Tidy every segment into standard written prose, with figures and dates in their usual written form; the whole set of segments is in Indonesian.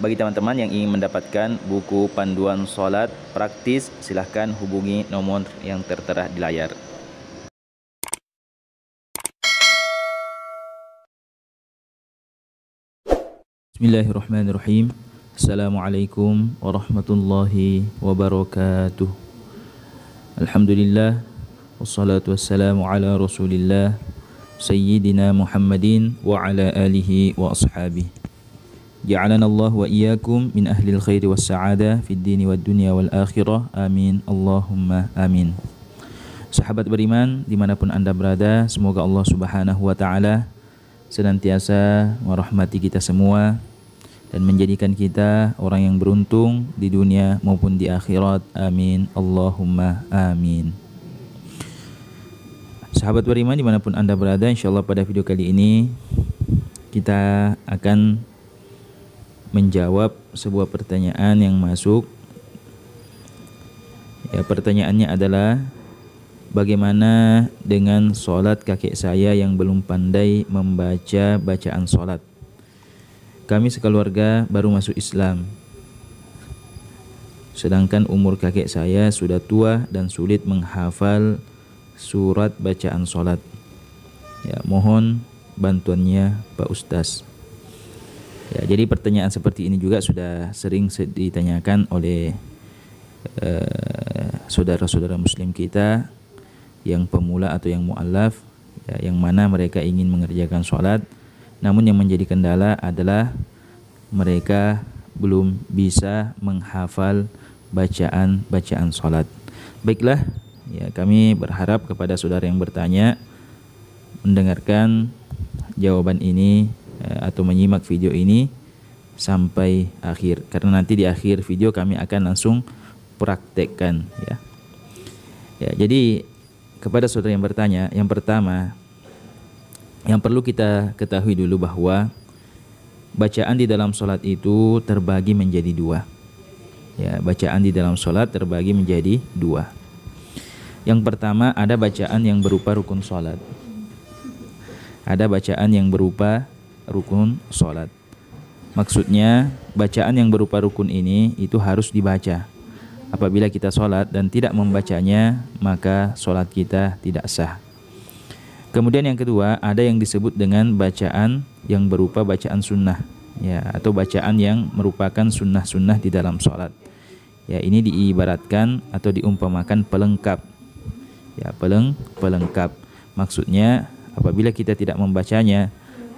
Bagi teman-teman yang ingin mendapatkan buku panduan sholat praktis, silahkan hubungi nomor yang tertera di layar. Bismillahirrahmanirrahim. Assalamualaikum warahmatullahi wabarakatuh. Alhamdulillah, wassalatu wassalamu ala rasulillah, Sayyidina Muhammadin wa ala alihi wa ashabihi. Ja'alana Allah wa iyyakum min ahlil khairi was sa'adah fid dini wad dunya wal akhirah. Amin. Allahumma amin. Sahabat beriman dimanapun Anda berada, semoga Allah Subhanahu wa ta'ala senantiasa merahmati kita semua dan menjadikan kita orang yang beruntung di dunia maupun di akhirat. Amin. Allahumma amin. Sahabat beriman dimanapun Anda berada, insyaallah pada video kali ini kita akan menjawab sebuah pertanyaan yang masuk. Ya, pertanyaannya adalah, bagaimana dengan sholat kakek saya yang belum pandai membaca bacaan sholat? Kami sekeluarga baru masuk Islam, sedangkan umur kakek saya sudah tua dan sulit menghafal surat bacaan sholat. Ya, mohon bantuannya Pak Ustaz. Ya, jadi pertanyaan seperti ini juga sudah sering ditanyakan oleh saudara-saudara muslim kita yang pemula atau yang mu'allaf, ya, yang mana mereka ingin mengerjakan sholat, namun yang menjadi kendala adalah mereka belum bisa menghafal bacaan sholat. Baiklah, ya, kami berharap kepada saudara yang bertanya mendengarkan jawaban ini atau menyimak video ini sampai akhir, karena nanti di akhir video kami akan langsung praktekkan, ya. Ya, jadi kepada saudara yang bertanya, yang pertama yang perlu kita ketahui dulu bahwa bacaan di dalam sholat itu terbagi menjadi dua. Ya, bacaan di dalam sholat terbagi menjadi dua. Yang pertama, ada bacaan yang berupa rukun sholat. Ada bacaan yang berupa rukun sholat. Maksudnya bacaan yang berupa rukun ini itu harus dibaca. Apabila kita sholat dan tidak membacanya, maka sholat kita tidak sah. Kemudian yang kedua, ada yang disebut dengan bacaan yang berupa bacaan sunnah, ya, atau bacaan yang merupakan sunnah-sunnah di dalam sholat. Ya, ini diibaratkan atau diumpamakan pelengkap. Ya, pelengkap. Maksudnya apabila kita tidak membacanya,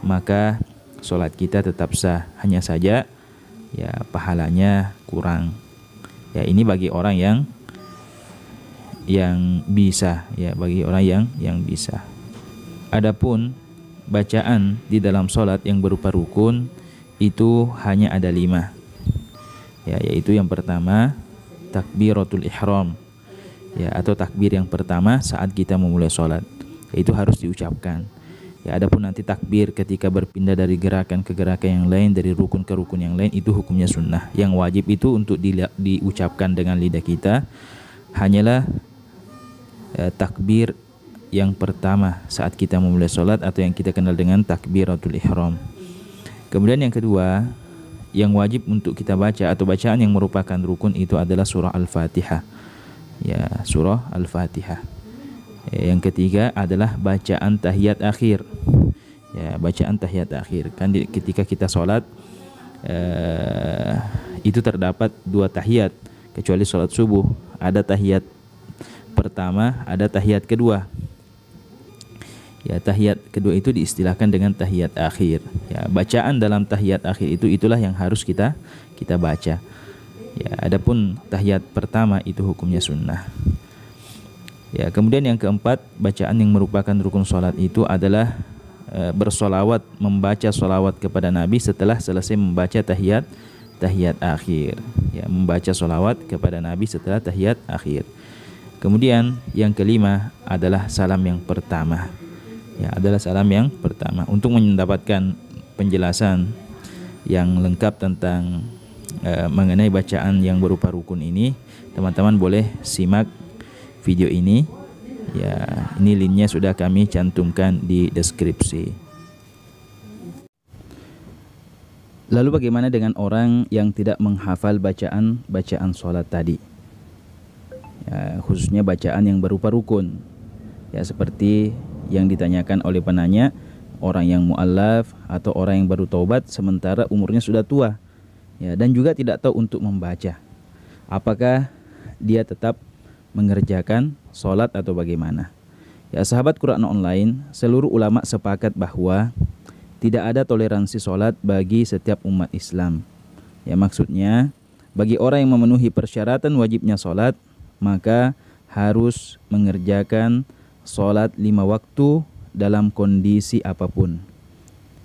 maka sholat kita tetap sah, hanya saja ya pahalanya kurang. Ya, ini bagi orang yang bisa, ya, bagi orang yang bisa. Adapun bacaan di dalam sholat yang berupa rukun itu hanya ada 5. Ya, yaitu yang pertama takbiratul ihram, ya, atau takbir yang pertama saat kita memulai sholat, itu harus diucapkan. Ya, adapun nanti takbir ketika berpindah dari gerakan ke gerakan yang lain, dari rukun ke rukun yang lain, itu hukumnya sunnah. Yang wajib itu untuk diucapkan dengan lidah kita hanyalah takbir yang pertama saat kita memulai sholat, atau yang kita kenal dengan takbiratul ihram. Kemudian yang kedua, yang wajib untuk kita baca atau bacaan yang merupakan rukun itu adalah surah Al-Fatihah. Ya, surah Al-Fatihah. Yang ketiga adalah bacaan tahiyat akhir. Ya, bacaan tahiyat akhir. Kan ketika kita sholat itu terdapat 2 tahiyat, kecuali sholat subuh. Ada tahiyat pertama, ada tahiyat kedua. Ya, tahiyat kedua itu diistilahkan dengan tahiyat akhir. Ya, bacaan dalam tahiyat akhir itulah yang harus kita baca. Ya, adapun tahiyat pertama itu hukumnya sunnah. Ya, kemudian yang keempat, bacaan yang merupakan rukun sholat itu adalah bersolawat, membaca solawat kepada Nabi setelah selesai membaca tahiyat akhir. Ya, membaca solawat kepada Nabi setelah tahiyat akhir. Kemudian yang kelima adalah salam yang pertama. Ya, adalah salam yang pertama. Untuk mendapatkan penjelasan yang lengkap tentang mengenai bacaan yang berupa rukun ini, teman-teman boleh simak video ini. Ya, ini linknya sudah kami cantumkan di deskripsi. Lalu bagaimana dengan orang yang tidak menghafal bacaan sholat tadi? Ya, khususnya bacaan yang berupa rukun. Ya, seperti yang ditanyakan oleh penanya, orang yang mu'allaf atau orang yang baru taubat sementara umurnya sudah tua. Ya, dan juga tidak tahu untuk membaca. Apakah dia tetap mengerjakan sholat atau bagaimana? Ya, sahabat Quran Online, seluruh ulama sepakat bahwa tidak ada toleransi sholat bagi setiap umat Islam. Ya, maksudnya bagi orang yang memenuhi persyaratan wajibnya sholat, maka harus mengerjakan sholat 5 waktu dalam kondisi apapun.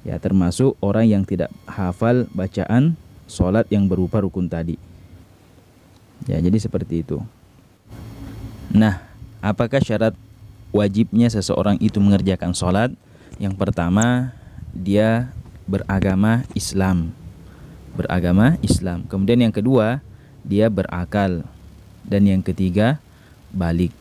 Ya, termasuk orang yang tidak hafal bacaan sholat yang berupa rukun tadi. Ya, jadi seperti itu. Nah, apakah syarat wajibnya seseorang itu mengerjakan sholat? Yang pertama, dia beragama Islam. Kemudian yang kedua, dia berakal. Dan yang ketiga, balik.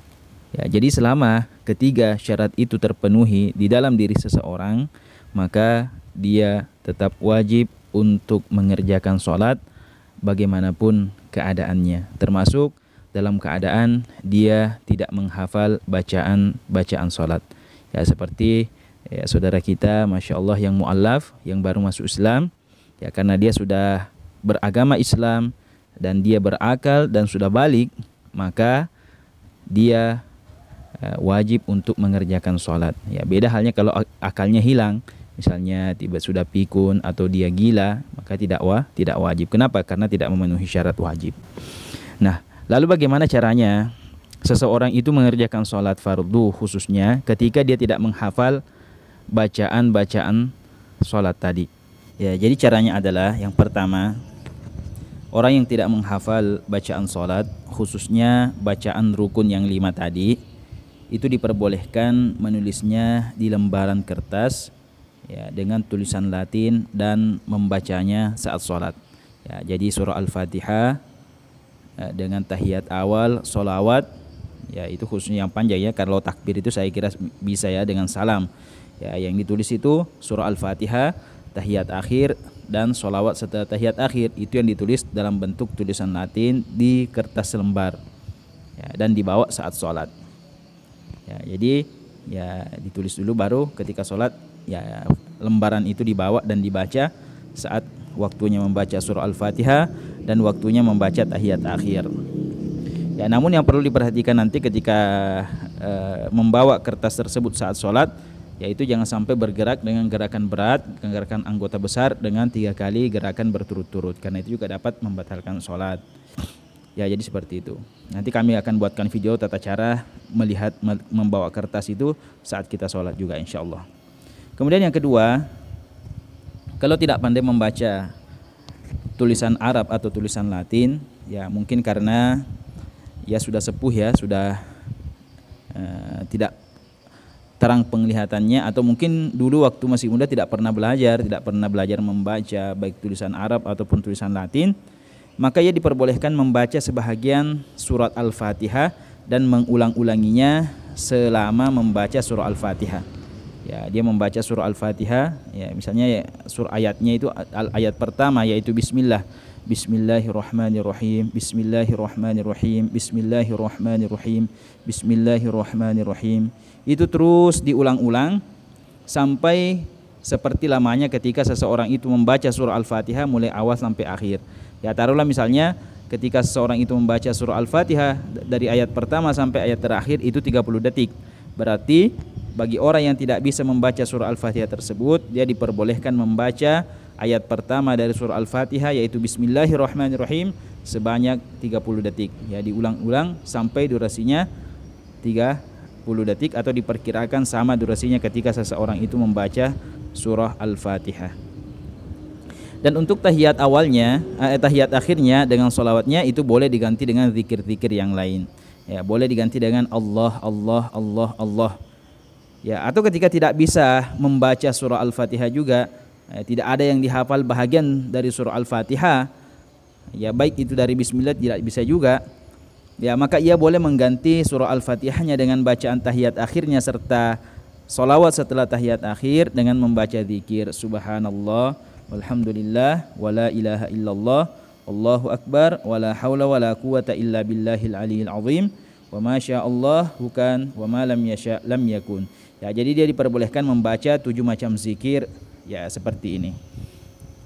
Ya, jadi selama ketiga syarat itu terpenuhi di dalam diri seseorang, maka dia tetap wajib untuk mengerjakan sholat bagaimanapun keadaannya, termasuk dalam keadaan dia tidak menghafal bacaan sholat. Ya, seperti ya, saudara kita, Masya Allah, yang mu'allaf, yang baru masuk Islam, ya, karena dia sudah beragama Islam dan dia berakal dan sudah balik, maka dia wajib untuk mengerjakan sholat. Ya, beda halnya kalau akalnya hilang, misalnya tiba sudah pikun atau dia gila, maka tidak wajib. Kenapa? Karena tidak memenuhi syarat wajib. Nah, lalu bagaimana caranya seseorang itu mengerjakan sholat fardu, khususnya ketika dia tidak menghafal bacaan sholat tadi? Ya, jadi caranya adalah yang pertama, orang yang tidak menghafal bacaan sholat, khususnya bacaan rukun yang 5 tadi, itu diperbolehkan menulisnya di lembaran kertas, ya, dengan tulisan Latin dan membacanya saat sholat. Ya, jadi surah Al-Fatihah dengan tahiyat awal, sholawat, ya itu khususnya yang panjang ya. Kalau takbir itu saya kira bisa ya dengan salam. Ya, yang ditulis itu surah Al-Fatihah, tahiyat akhir, dan sholawat setelah tahiyat akhir. Itu yang ditulis dalam bentuk tulisan Latin di kertas lembar, ya, dan dibawa saat sholat. Ya, jadi ya ditulis dulu, baru ketika sholat ya lembaran itu dibawa dan dibaca saat waktunya membaca surah Al-Fatihah dan waktunya membaca tahiyat akhir. Ya, namun yang perlu diperhatikan nanti ketika membawa kertas tersebut saat sholat, yaitu jangan sampai bergerak dengan gerakan berat, gerakan anggota besar dengan 3 kali gerakan berturut-turut, karena itu juga dapat membatalkan sholat. Ya, jadi seperti itu. Nanti kami akan buatkan video tata cara melihat membawa kertas itu saat kita sholat juga, insya Allah. Kemudian yang kedua, kalau tidak pandai membaca tulisan Arab atau tulisan Latin, ya mungkin karena ya sudah sepuh ya, sudah tidak terang penglihatannya, atau mungkin dulu waktu masih muda tidak pernah belajar membaca baik tulisan Arab ataupun tulisan Latin, maka ia diperbolehkan membaca sebahagian surat Al-Fatihah dan mengulang-ulanginya selama membaca surah Al-Fatihah. Ya, dia membaca surah Al-Fatihah, ya misalnya ya, surah ayatnya itu ayat pertama yaitu Bismillah, Bismillahirrahmanirrahim, Bismillahirrahmanirrahim, Bismillahirrahmanirrahim, Bismillahirrahmanirrahim. Itu terus diulang-ulang sampai seperti lamanya ketika seseorang itu membaca surah Al-Fatihah mulai awal sampai akhir. Ya, taruhlah misalnya ketika seseorang itu membaca surah Al-Fatihah dari ayat pertama sampai ayat terakhir itu 30 detik. Berarti bagi orang yang tidak bisa membaca surah Al-Fatihah tersebut, dia diperbolehkan membaca ayat pertama dari surah Al-Fatihah yaitu Bismillahirrahmanirrahim sebanyak 30 detik. Ya, diulang-ulang sampai durasinya 30 detik, atau diperkirakan sama durasinya ketika seseorang itu membaca surah Al-Fatihah. Dan untuk tahiyat awalnya, tahiyat akhirnya dengan sholawatnya itu boleh diganti dengan zikir-zikir yang lain. Ya, boleh diganti dengan Allah, Allah, Allah, Allah. Ya, atau ketika tidak bisa membaca surah Al-Fatihah juga, tidak ada yang dihafal bahagian dari surah Al-Fatihah, ya baik itu dari Bismillah tidak bisa juga, ya maka ia boleh mengganti surah Al-Fatihahnya dengan bacaan tahiyat akhirnya serta sholawat setelah tahiyat akhir dengan membaca zikir Subhanallah walhamdulillah, wala ilaha illallah, Allahu akbar, wala haula wala quwata illa billahil aliyil azim, wa ma Allah bukan, wa ma lam yasha lam yakun. Ya, jadi dia diperbolehkan membaca 7 macam zikir ya seperti ini.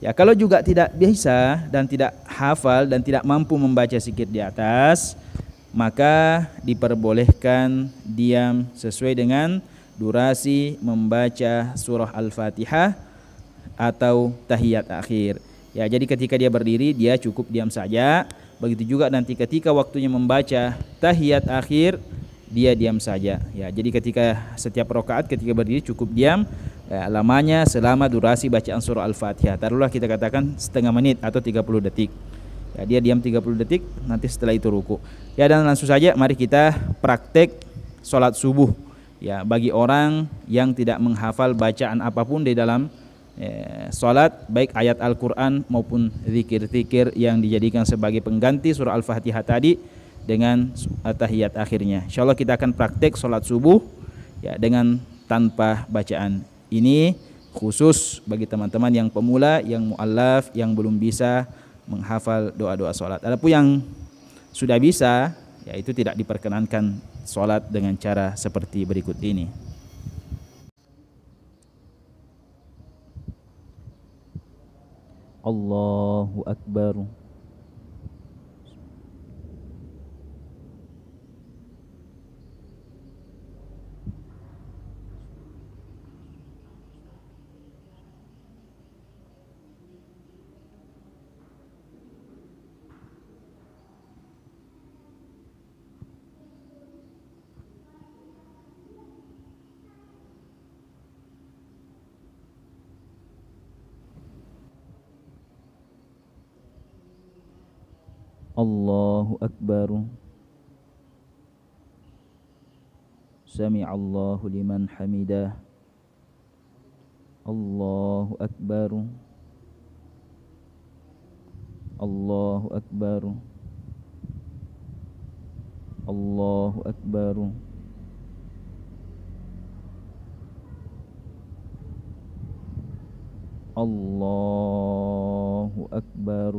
Ya, kalau juga tidak bisa dan tidak hafal dan tidak mampu membaca zikir di atas, maka diperbolehkan diam sesuai dengan durasi membaca surah Al-Fatihah atau tahiyat akhir. Ya, jadi ketika dia berdiri dia cukup diam saja. Begitu juga nanti ketika waktunya membaca tahiyat akhir dia diam saja. Ya, jadi ketika setiap rakaat ketika berdiri cukup diam ya, lamanya selama durasi bacaan surah Al-Fatihah. Taruhlah kita katakan setengah menit atau 30 detik. Ya, dia diam 30 detik, nanti setelah itu ruku. Ya, dan langsung saja mari kita praktek sholat subuh. Ya, bagi orang yang tidak menghafal bacaan apapun di dalam sholat, baik ayat Al-Quran maupun zikir-zikir yang dijadikan sebagai pengganti surah Al-Fatihah tadi dengan tahiyat akhirnya. Insyaallah kita akan praktek sholat subuh ya dengan tanpa bacaan. Ini khusus bagi teman-teman yang pemula, yang mu'allaf, yang belum bisa menghafal doa-doa sholat. Adapun yang sudah bisa, ya itu tidak diperkenankan sholat dengan cara seperti berikut ini. Allahu Akbar. Allahu Akbar. Sami'allahu liman hamidah. Allahu Akbar. Allahu Akbar. Allahu Akbar. Allahu Akbar.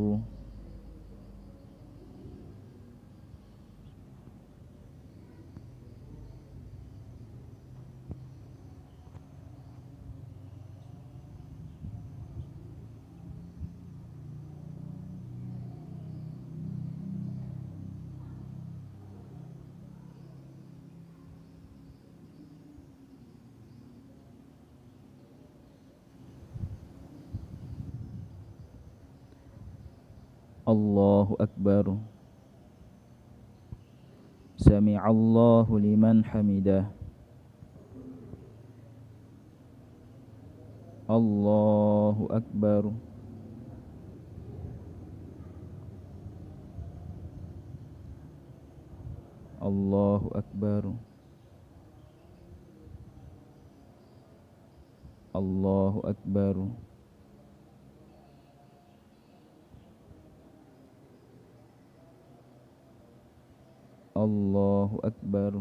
Allahu Akbar. Sami'allahu liman hamidah. Allahu Akbar. Allahu Akbar. Allahu Akbar. Allahu Akbar.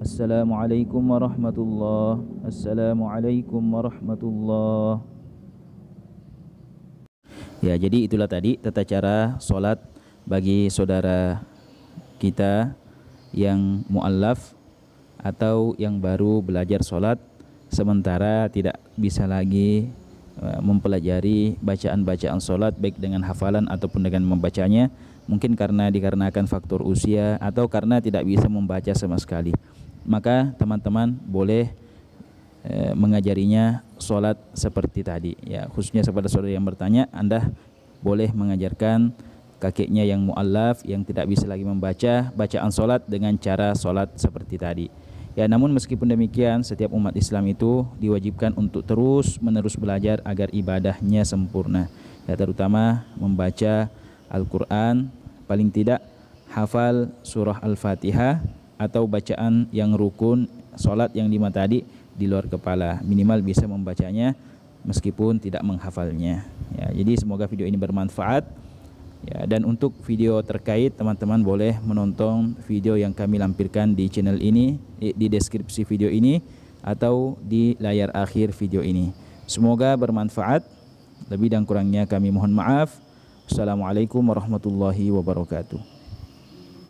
Assalamualaikum warahmatullahi wabarakatuh. Assalamualaikum warahmatullahi wabarakatuh. Ya, jadi itulah tadi tata cara sholat bagi saudara kita yang mu'allaf atau yang baru belajar sholat sementara tidak bisa lagi mempelajari bacaan-bacaan sholat baik dengan hafalan ataupun dengan membacanya, mungkin dikarenakan faktor usia atau karena tidak bisa membaca sama sekali. Maka teman-teman boleh mengajarinya sholat seperti tadi ya, khususnya kepada saudara yang bertanya, Anda boleh mengajarkan kakeknya yang mu'allaf yang tidak bisa lagi membaca bacaan sholat dengan cara sholat seperti tadi Ya, namun meskipun demikian, setiap umat Islam itu diwajibkan untuk terus-menerus belajar agar ibadahnya sempurna. Ya, terutama membaca Al-Qur'an, paling tidak hafal surah Al-Fatihah atau bacaan yang rukun salat yang 5 tadi di luar kepala. Minimal bisa membacanya meskipun tidak menghafalnya. Ya, jadi semoga video ini bermanfaat. Ya, dan untuk video terkait teman-teman boleh menonton video yang kami lampirkan di channel ini, di deskripsi video ini atau di layar akhir video ini. Semoga bermanfaat. Lebih dan kurangnya kami mohon maaf. Assalamualaikum warahmatullahi wabarakatuh.